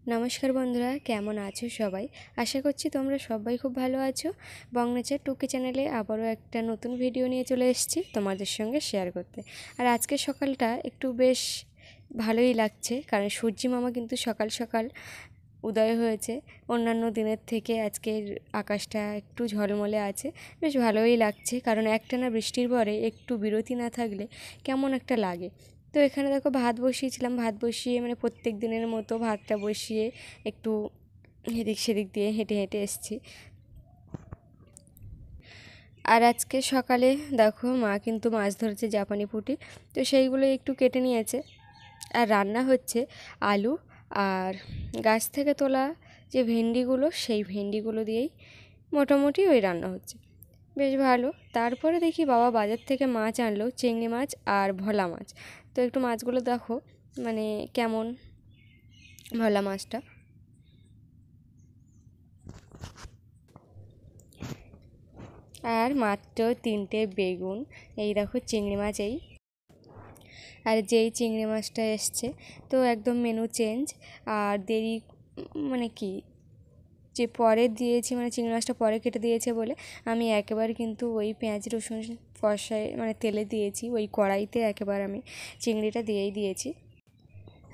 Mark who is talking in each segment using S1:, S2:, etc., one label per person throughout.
S1: নমস্কার বন্ধুরা, কেমন আছো সবাই? আশা করছি তোমরা সবাই খুব ভালো আছো। বংনেচার টুকি চ্যানেলে আবারও একটা নতুন ভিডিও নিয়ে চলে এসেছি তোমাদের সঙ্গে শেয়ার করতে। আর আজকের সকালটা একটু বেশ ভালোই লাগছে, কারণ সূর্যি মামা কিন্তু সকাল সকাল উদয় হয়েছে। অন্যান্য দিনের থেকে আজকের আকাশটা একটু ঝলমলে আছে, বেশ ভালোই লাগছে। কারণ একটানা বৃষ্টির পরে একটু বিরতি না থাকলে কেমন একটা লাগে। তো এখানে দেখো ভাত বসিয়েছিলাম, ভাত বসিয়ে মানে প্রত্যেক দিনের মতো ভাতটা বসিয়ে একটু এদিক সেদিক দিয়ে হেঁটে হেঁটে এসেছি। আর আজকে সকালে দেখো মা কিন্তু মাছ ধরেছে, জাপানি পুঁটি, তো সেইগুলো একটু কেটে নিয়েছে। আর রান্না হচ্ছে আলু আর গাছ থেকে তোলা যে ভেন্ডিগুলো, সেই ভেন্ডিগুলো দিয়েই মোটামুটি ওই রান্না হচ্ছে, বেশ ভালো। তারপরে দেখি বাবা বাজার থেকে মাছ আনলো, চিংড়ি মাছ আর ভোলা মাছ। তো একটু মাছগুলো দেখো মানে কেমন, ভোলা মাছটা। আর মাত্র 3টে বেগুন, এই দেখো চিংড়ি মাছ এই। আর যেই চিংড়ি মাছটা এসছে তো একদম মেনু চেঞ্জ। আর দেরি মানে কি, যে পরে দিয়েছি মানে চিংড়ি মাছটা পরে কেটে দিয়েছে বলে আমি একেবারে কিন্তু ওই পেঁয়াজ রসুন কষায় মানে তেলে দিয়েছি, ওই কড়াইতে একেবারে আমি চিংড়িটা দিয়েই দিয়েছি।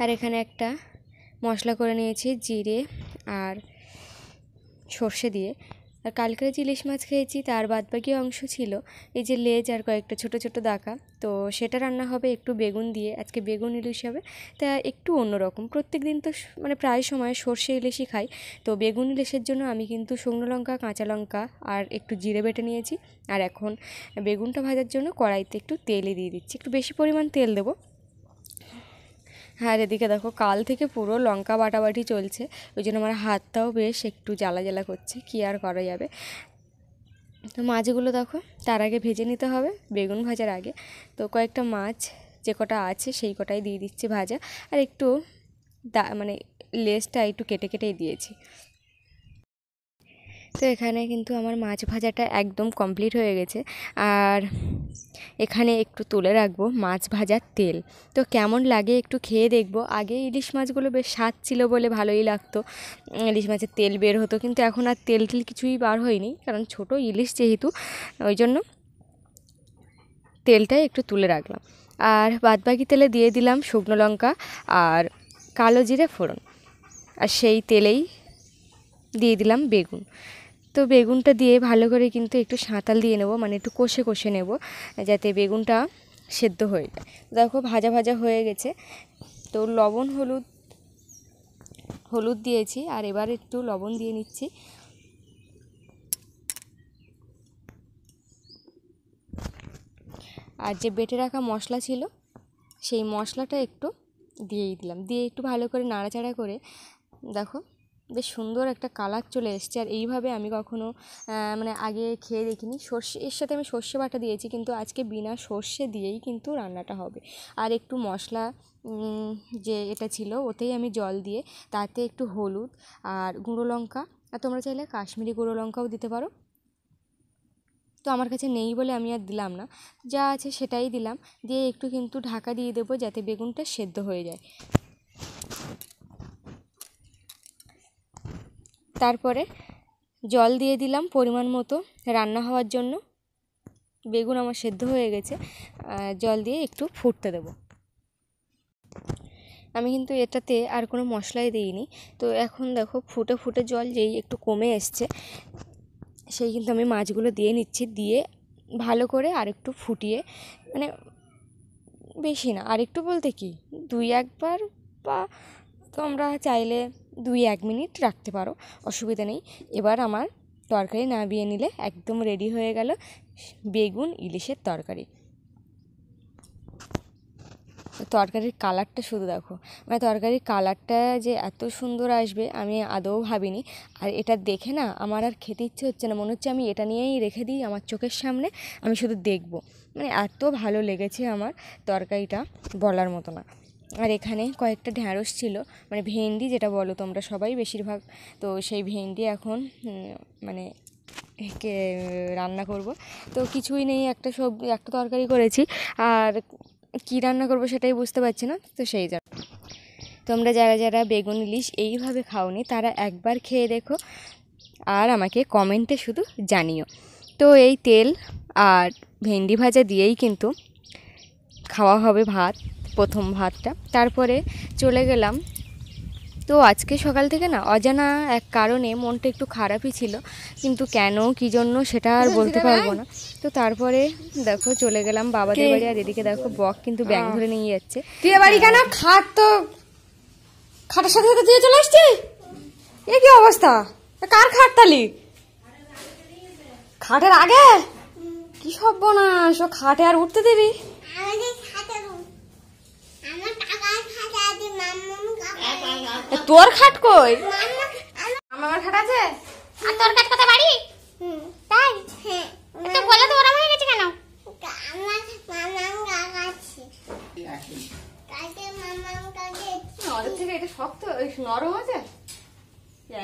S1: আর এখানে একটা মশলা করে নিয়েছি জিরে আর সর্ষে দিয়ে। আর কালকের যে ইলিশ মাছ খেয়েছি তার বাদবাকি অংশ ছিল এই যে লেজ আর কয়েকটা ছোট ছোট দাকা, তো সেটা রান্না হবে একটু বেগুন দিয়ে। আজকে বেগুন ইলিশ হবে, তা একটু অন্যরকম। প্রত্যেক দিন তো মানে প্রায় সময় সর্ষে ইলিশই খাই, তো বেগুন ইলিশের জন্য আমি কিন্তু শুকনো লঙ্কা, কাঁচা লঙ্কা আর একটু জিরে বেটে নিয়েছি। আর এখন বেগুনটা ভাজার জন্য কড়াইতে একটু তেলই দিয়ে দিচ্ছি, একটু বেশি পরিমাণ তেল দেবো। আর এদিকে দেখো কাল থেকে পুরো লঙ্কা বাটাবাটি চলছে, ওই জন্য আমার হাতটাও বেশ একটু জ্বালা জ্বালা করছে, কী আর করা যাবে। তো মাছগুলো দেখো তার আগে ভেজে নিতে হবে, বেগুন ভাজার আগে। তো কয়েকটা মাছ যে কটা আছে সেই কটাই দিয়ে দিচ্ছি ভাজা। আর একটু মানে লেজটা একটু কেটে কেটেই দিয়েছি। তো এখানে কিন্তু আমার মাছ ভাজাটা একদম কমপ্লিট হয়ে গেছে। আর এখানে একটু তুলে রাখবো মাছ ভাজার তেল, তো কেমন লাগে একটু খেয়ে দেখবো। আগে ইলিশ মাছগুলো বেশ স্বাদ ছিল বলে ভালোই লাগতো, ইলিশ মাছের তেল বের হতো, কিন্তু এখন আর তেল টেল কিছুই বার হয়নি, কারণ ছোট ইলিশ যেহেতু, ওই জন্য তেলটাই একটু তুলে রাখলাম। আর বাদবাকি তেলে দিয়ে দিলাম শুকনো লঙ্কা আর কালো জিরে ফোড়ন, আর সেই তেলেই দিয়ে দিলাম বেগুন। তো বেগুনটা দিয়ে ভালো করে কিন্তু একটু সাঁতাল দিয়ে নেব, মানে একটু কষে কষে নেব যাতে বেগুনটা সেদ্ধ হয়ে যায়। দেখো ভাজা ভাজা হয়ে গেছে, তো লবণ হলুদ দিয়েছি, আর এবার একটু লবণ দিয়ে নিচ্ছি। আর যে বেটে রাখা মশলা ছিল সেই মশলাটা একটু দিয়েই দিলাম, দিয়ে একটু ভালো করে নাড়াচাড়া করে দেখো বেশ সুন্দর একটা কালার চলে এসছে। আর এইভাবে আমি কখনো মানে আগে খেয়ে দেখিনি। সর্ষে এর সাথে আমি সর্ষে বাটা দিয়েছি, কিন্তু আজকে বিনা সর্ষে দিয়েই কিন্তু রান্নাটা হবে। আর একটু মশলা যে এটা ছিল ওতেই আমি জল দিয়ে তাতে একটু হলুদ আর গুঁড়ো লঙ্কা, আর তোমরা চাইলে কাশ্মীরি গুঁড়ো লঙ্কাও দিতে পারো, তো আমার কাছে নেই বলে আমি আর দিলাম না, যা আছে সেটাই দিলাম। দিয়ে একটু কিন্তু ঢাকা দিয়ে দেবো যাতে বেগুনটা সেদ্ধ হয়ে যায়। তারপরে জল দিয়ে দিলাম পরিমাণ মতো রান্না হওয়ার জন্য। বেগুন আমার সেদ্ধ হয়ে গেছে, জল দিয়ে একটু ফুটতে দেবো। আমি কিন্তু এটাতে আর কোনো মশলাই দিইনি। তো এখন দেখো ফুটে ফুটে জল যেই একটু কমে এসছে, সেই কিন্তু আমি মাছগুলো দিয়ে নিচ্ছি, দিয়ে ভালো করে আরেকটু ফুটিয়ে, মানে বেশি না, আরেকটু বলতে কি 2-1 বার, বা তোমরা চাইলে 2-1 মিনিট রাখতে পারো, অসুবিধা নেই। এবার আমার তরকারি নামিয়ে নিলে একদম রেডি হয়ে গেল বেগুন ইলিশের তরকারি। তরকারির কালারটা শুধু দেখো, মানে তরকারির কালারটা যে এত সুন্দর আসবে আমি আদৌ ভাবিনি। আর এটা দেখে না আমার আর খেতে ইচ্ছে হচ্ছে না, মনে হচ্ছে আমি এটা নিয়েই রেখে দিই আমার চোখের সামনে, আমি শুধু দেখব। মানে এত ভালো লেগেছে আমার তরকারিটা, বলার মতো না। আর এখানে কয়েকটা ঢ্যাঁড়স ছিল, মানে ভেন্ডি যেটা বলো তোমরা সবাই বেশিরভাগ, তো সেই ভেন্ডি এখন মানে রান্না করব। তো কিছুই নেই, একটা তরকারি করেছি, আর কী রান্না করব সেটাই বুঝতে পারছি না, তো সেই জন্য। তোমরা যারা যারা বেগুন ইলিশ এইভাবে খাওনি তারা একবার খেয়ে দেখো আর আমাকে কমেন্টে শুধু জানিও। তো এই তেল আর ভেন্ডি ভাজা দিয়েই কিন্তু খাওয়া হবে ভাত, প্রথম ভাতটা। তারপরে চলে গেলাম। তো আজকে সকাল থেকে না অজানা এক কারণে মনটা একটু খারাপই ছিল, কিন্তু কেন কী জন্য সেটা আর বলতে পারবো না। তো তারপরে দেখো চলে গেলাম বাবাদের বাড়ি। আর এদিকে দেখো বক কিন্তু ব্যাগ ধরে নিয়ে যাচ্ছে।
S2: তুই বাড়ি কেন? খাট তো খাটের সাথে সাথে তুই চলে আসছিস? এ কি অবস্থা? কার খাট তালি? খাটের আগে কি সর্বনাশ! ও খাটে আর উঠতে দিবি? তোর খাট কই? আমার খাট আছে।
S3: আর তোর কাট কথা বাড়ি? তাই? তো বলে তো ওরম হয়ে গেছে কেন? আমার মামাম গাগাচ্ছে। কাকে মামাম গাগাচ্ছে?
S2: ওদের থেকে এটা শক্ত, নরম আছে।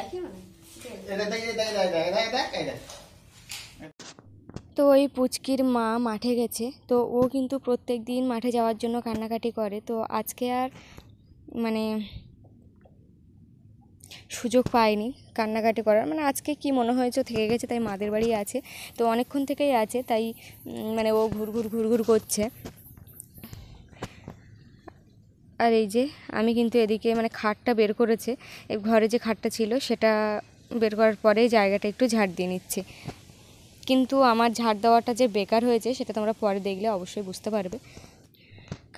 S2: একই মানে।
S1: তো ওই পুচকির মা মাঠে গেছে, তো ও কিন্তু প্রত্যেক দিন মাঠে যাওয়ার জন্য কান্নাকাটি করে। তো আজকে আর মানে সুযোগ পায়নি কান্নাকাটি করার, মানে আজকে কি মনে হয়েছে থেকে গেছে, তাই মাদের বাড়ি আছে। তো অনেকক্ষণ থেকেই আছে, তাই মানে ও ঘুরঘুর করছে। আর এই যে আমি কিন্তু এদিকে মানে খাটটা বের করেছে, ঘরে যে খাটটা ছিল সেটা বের করার পরেই জায়গাটা একটু ঝাড় দিয়ে নিচ্ছে। কিন্তু আমার ঝাড় দেওয়াটা যে বেকার হয়েছে সেটা তোমরা পরে দেখলে অবশ্যই বুঝতে পারবে,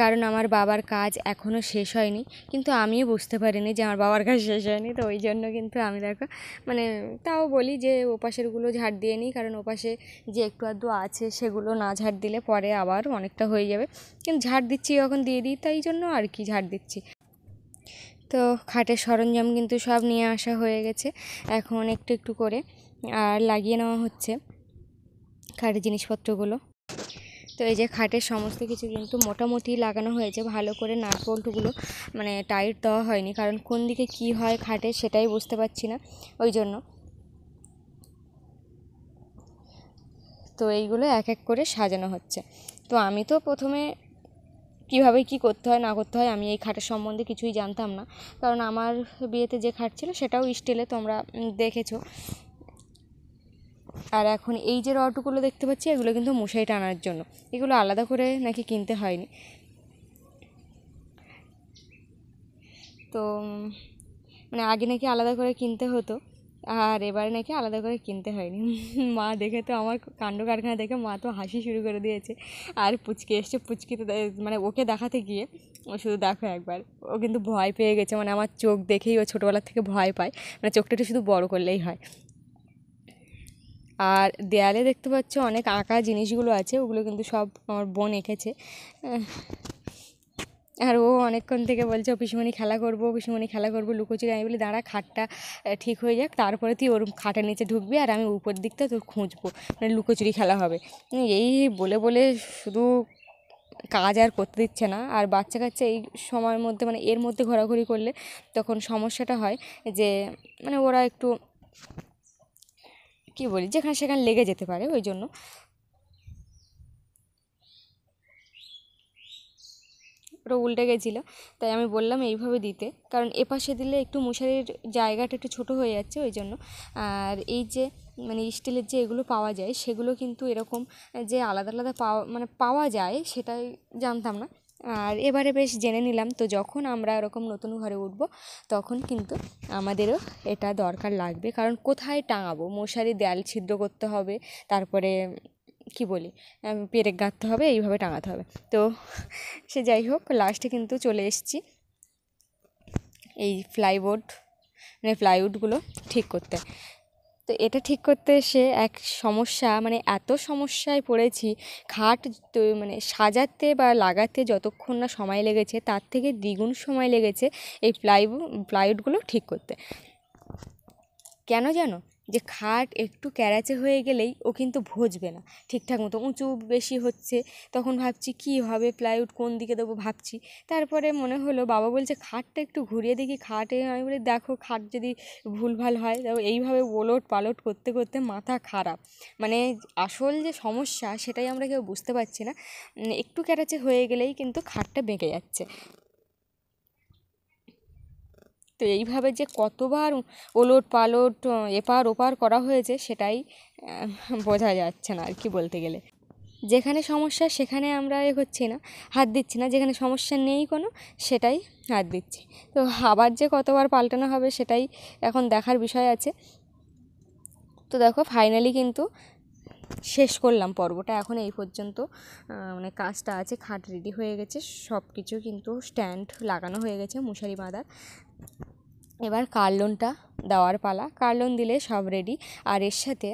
S1: কারণ আমার বাবার কাজ এখনও শেষ হয়নি। কিন্তু আমিও বুঝতে পারিনি যে আমার বাবার কাজ শেষ হয়নি। তো ওই জন্য কিন্তু আমি দেখো মানে তাও বলি যে ওপাশেরগুলো ঝাড় দিয়ে নিই, কারণ ওপাশে যে একটু আধটু আছে সেগুলো না ঝাড় দিলে পরে আবার অনেকটা হয়ে যাবে। কিন্তু ঝাড় দিচ্ছি যখন দিয়ে দিই, তাই জন্য আর কি ঝাড় দিচ্ছি। তো খাটের সরঞ্জাম কিন্তু সব নিয়ে আসা হয়ে গেছে, এখন একটু একটু করে আর লাগিয়ে নেওয়া হচ্ছে খাটের জিনিসপত্রগুলো। তো এই যে খাটের সমস্ত কিছু কিন্তু মোটামুটি লাগানো হয়েছে, ভালো করে নাট বল্টুগুলো মানে টাইট দেওয়া হয়নি, কারণ কোন দিকে কি হয় খাটে সেটাই বুঝতে পারছি না, ওই জন্য। তো এইগুলো এক এক করে সাজানো হচ্ছে। তো আমি তো প্রথমে কীভাবে কি করতে হয় না করতে হয় আমি এই খাটের সম্বন্ধে কিছুই জানতাম না, কারণ আমার বিয়েতে যে খাট ছিল সেটাও স্টিলে, তোমরা দেখেছো। আর এখন এই যে রডগুলো দেখতে পাচ্ছি এগুলো কিন্তু মশারি টানার জন্য, এগুলো আলাদা করে নাকি কিনতে হয়নি। তো মানে আগে নাকি আলাদা করে কিনতে হতো, আর এবারে নাকি আলাদা করে কিনতে হয়নি। মা দেখে তো আমার কাণ্ড কারখানা দেখে মা তো হাসি শুরু করে দিয়েছে। আর পুচকি এসছে, পুচকি তো মানে ওকে দেখাতে গিয়ে ও শুধু দেখো একবার, ও কিন্তু ভয় পেয়ে গেছে, মানে আমার চোখ দেখেই ও ছোটোবেলার থেকে ভয় পায়, মানে চোখটা একটু শুধু বড় করলেই হয়। আর দেয়ালে দেখতে পাচ্ছ অনেক আঁকা জিনিসগুলো আছে, ওগুলো কিন্তু সব আমার বোন এঁকেছে। আর ও অনেকক্ষণ থেকে বলছে ও পিসিমণি খেলা করবো, পিসিমণি খেলা করবো লুকোচুরি। আমি বলি দাঁড়া খাটটা ঠিক হয়ে যাক, তারপরে তুই ওর খাটের নিচে ঢুকবি আর আমি উপর দিকটা তোর খুঁজবো, মানে লুকোচুরি খেলা হবে। এই বলে বলে শুধু কাজ আর করতে দিচ্ছে না। আর বাচ্চা কাচ্চা এই সময়ের মধ্যে মানে এর মধ্যে ঘোরাঘুরি করলে তখন সমস্যাটা হয় যে মানে ওরা একটু কী বলি যেখানে সেখানে লেগে যেতে পারে, ওই জন্য। ওটা উল্টে গেছিলো, তাই আমি বললাম এইভাবে দিতে, কারণ এপাশে দিলে একটু মশারির জায়গাটা একটু ছোটো হয়ে যাচ্ছে, ওই জন্য। আর এই যে মানে স্টিলের যে এগুলো পাওয়া যায় সেগুলো কিন্তু এরকম যে আলাদা আলাদা পাওয়া যায় সেটাই জানতাম না। আর এবারে বেশ জেনে নিলাম। তো যখন আমরা এরকম নতুন ঘরে উঠব তখন কিন্তু আমাদেরও এটা দরকার লাগবে, কারণ কোথায় টাঙাবো, মশারি দেয়াল ছিদ্র করতে হবে, তারপরে কি বলি পেরেক গাঁথতে হবে, এইভাবে টাঙাতে হবে। তো সে যাই হোক লাস্টে কিন্তু চলে এসেছি এই প্লাইউডগুলো ঠিক করতে। তো এটা ঠিক করতে এসে এক সমস্যা, মানে এত সমস্যায় পড়েছি, খাট তো মানে সাজাতে বা লাগাতে যতক্ষণ না সময় লেগেছে তার থেকে দ্বিগুণ সময় লেগেছে এই প্লাইউডগুলো ঠিক করতে। কেন জানো? যে খাট একটু ক্যারাচে হয়ে গেলেই ও কিন্তু ভজবে না ঠিকঠাক মতো, উঁচু বেশি হচ্ছে, তখন ভাবছি কি হবে, প্লাইউড কোন দিকে দেবো ভাবছি। তারপরে মনে হলো বাবা বলছে খাটটা একটু ঘুরিয়ে দেখি খাটে, আমি বলি দেখো খাট যদি ভুলভাল হয়, দেখো এইভাবে ওলট পালট করতে করতে মাথা খারাপ, মানে আসল যে সমস্যা সেটাই আমরা কেউ বুঝতে পারছি না। একটু ক্যারাচে হয়ে গেলেই কিন্তু খাটটা বেঁকে যাচ্ছে। এইভাবে যে কতবার ওলট পালট এপার ওপার করা হয়েছে সেটাই বোঝা যাচ্ছে না আর কি বলতে গেলে। যেখানে সমস্যা সেখানে আমরা হচ্ছি না, হাত দিচ্ছি না, যেখানে সমস্যা নেই কোনো সেটাই হাত দিচ্ছি। তো আবার যে কতবার পাল্টানো হবে সেটাই এখন দেখার বিষয় আছে। তো দেখো ফাইনালি কিন্তু শেষ করলাম পর্বটা। এখন এই পর্যন্ত মানে কাজটা আছে, খাট রেডি হয়ে গেছে, সব কিছু কিন্তু স্ট্যান্ড লাগানো হয়ে গেছে মশারি বাঁধার। এবার কার্লনটা দেওয়ার পালা, কার্লন দিলে সব রেডি। আর এর সাথে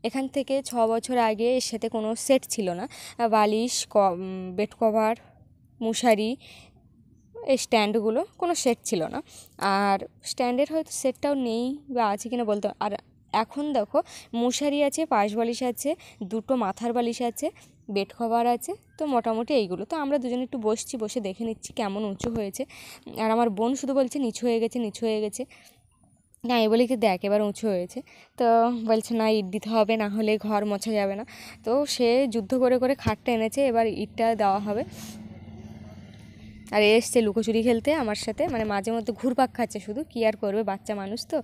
S1: এখান থেকে 6 বছর আগে এর সাথে কোনো সেট ছিল না, বালিশ বেড কভার মশারি এই স্ট্যান্ডগুলো কোনো সেট ছিল না। আর স্ট্যান্ডের হয়তো সেটটাও নেই বা আছে কিনা বলতে। আর এখন দেখো মশারি আছে, পাশ বালিশ আছে, 2টো মাথার বালিশ আছে, বেড কভার আছে। তো মোটামুটি এইগুলো। তো আমরা দুজনে একটু বসছি, বসে দেখে নিচ্ছি কেমন উঁচু হয়েছে। আর আমার বোন শুধু বলছে নিচু হয়ে গেছে, নিচু হয়ে গেছে। না এই বলি কি দেখ এবার উঁচু হয়েছে। তো বলছে না ইট দিতে হবে, না হলে ঘর মোছা যাবে না। তো সে যুদ্ধ করে করে খাটটা এনেছে, এবার ইটটা দেওয়া হবে। আর এসছে লুকোচুরি খেলতে আমার সাথে, মানে মাঝে মধ্যে ঘুরপাক খাচ্ছে শুধু, কি আর করবে, বাচ্চা মানুষ তো।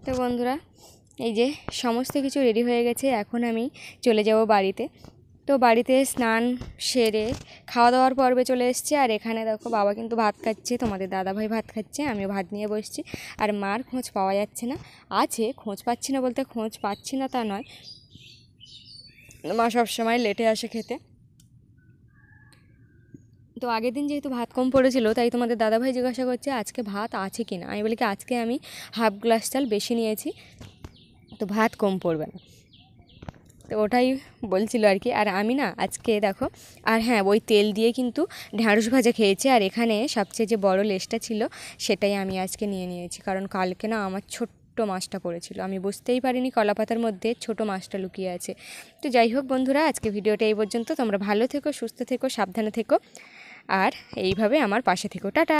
S1: তো বন্ধুরা এই যে সমস্ত কিছু রেডি হয়ে গেছে, এখন আমি চলে যাব বাড়িতে। তো বাড়িতে স্নান সেরে খাওয়া দাওয়ার পর্বে চলে এসেছি। আর এখানে দেখো বাবা কিন্তু ভাত খাচ্ছে, তোমাদের দাদাভাই ভাত খাচ্ছে, আমিও ভাত নিয়ে বসছি। আর মার খোঁজ পাওয়া যাচ্ছে না, আছে খোঁজ পাচ্ছি না বলতে খোঁজ পাচ্ছি না তা নয়, মা সবসময় লেটে আসে খেতে। তো আগের দিন যেহেতু ভাত কম পড়েছিল তাই তোমাদের দাদাভাই জিজ্ঞাসা করছে আজকে ভাত আছে কি না। আমি বলি কি আজকে আমি হাফ গ্লাস চাল বেশি নিয়েছি, তো ভাত কম পড়বে না। তো ওটাই বলছিল আর কি। আর আমি না আজকে দেখো, আর হ্যাঁ ওই তেল দিয়ে কিন্তু ঢ্যাঁড়স ভাজা খেয়েছি। আর এখানে সবচেয়ে যে বড় লেজটা ছিল সেটাই আমি আজকে নিয়ে নিয়েছি, কারণ কালকে না আমার ছোট্ট মাছটা পড়েছিল, আমি বুঝতেই পারিনি কলাপাতার মধ্যে ছোট মাছটা লুকিয়ে আছে। তো যাই হোক বন্ধুরা, আজকে ভিডিওটা এই পর্যন্ত। তোমরা ভালো থেকো, সুস্থ থেকো, সাবধানে থেকো, আর এইভাবে আমার পাশে থেকো। টাটা।